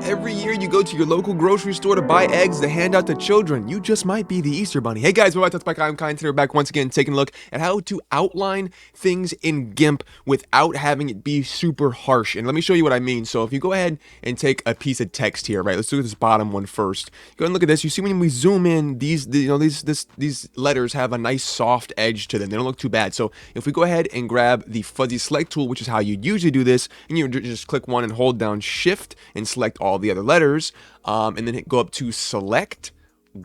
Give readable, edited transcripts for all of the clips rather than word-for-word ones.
every year you go to your local grocery store to buy eggs to hand out to children. You just might be the Easter Bunny. Hey guys, welcome back to TutsByKai. I'm Kai, and today we're back once again taking a look at how to outline things in GIMP without having it be super harsh. And let me show you what I mean. So if you go ahead and take a piece of text here, right? Let's do this bottom one first. Go ahead and look at this. You see when we zoom in, these letters have a nice soft edge to them. They don't look too bad. So if we go ahead and grab the fuzzy select tool, which is how you usually do this, and you just click one and hold down Shift and select all the other letters, and then go up to select,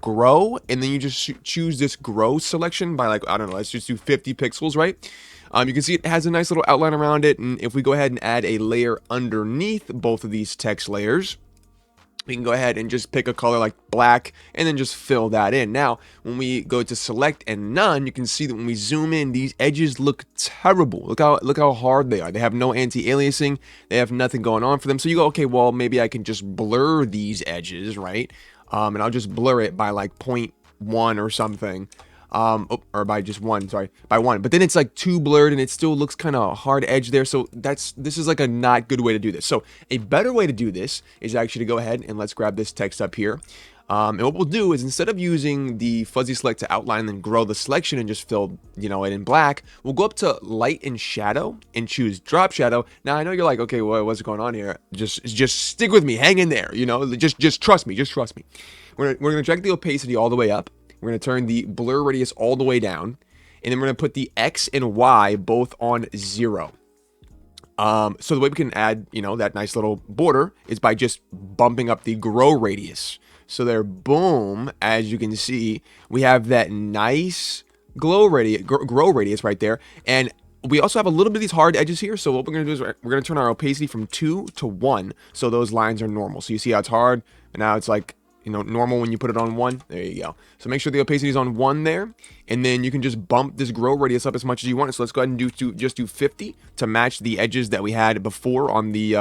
grow, and then you just choose this grow selection by, like, I don't know, let's just do 50 pixels, right? You can see it has a nice little outline around it, and if we go ahead and add a layer underneath both of these text layers, we can go ahead and just pick a color like black and then just fill that in. Now, when we go to select and none, you can see that when we zoom in, these edges look terrible. Look how hard they are. They have no anti-aliasing. They have nothing going on for them. So you go, okay, well, maybe I can just blur these edges, right? And I'll just blur it by like 0.1 or something. Or by just one, sorry, by one. But then it's like too blurred and it still looks kind of hard edge there. So this is like a not good way to do this. So a better way to do this is actually to go ahead and let's grab this text up here. And what we'll do is, instead of using the fuzzy select to outline and then grow the selection and just fill, it in black, we'll go up to light and shadow and choose drop shadow. Now I know you're like, okay, well, what's going on here? Just stick with me, hang in there, just trust me, We're gonna drag the opacity all the way up. We're going to turn the blur radius all the way down, and then we're going to put the X and Y both on 0. So the way we can add, that nice little border is by just bumping up the grow radius. So there, boom, as you can see, we have that nice grow radius right there. And we also have a little bit of these hard edges here. So what we're going to do is we're going to turn our opacity from 2 to 1. So those lines are normal. So you see how it's hard, and now it's like, normal when you put it on 1. There you go. So make sure the opacity is on 1 there, and then you can just bump this grow radius up as much as you want. So let's go ahead and just do 50 to match the edges that we had before on the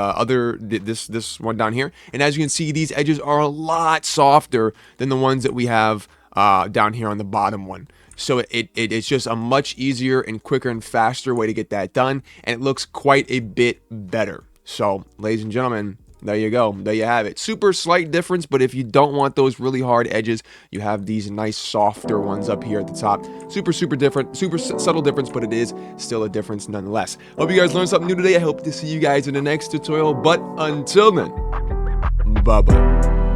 this one down here. And as you can see, these edges are a lot softer than the ones that we have down here on the bottom one. So it's just a much easier and quicker and faster way to get that done, and it looks quite a bit better. So, ladies and gentlemen, there you go. There you have it. Super slight difference, but if you don't want those really hard edges, you have these nice softer ones up here at the top. Super different, super subtle difference, but it is still a difference nonetheless. Hope you guys learned something new today. I hope to see you guys in the next tutorial, but until then, bye-bye.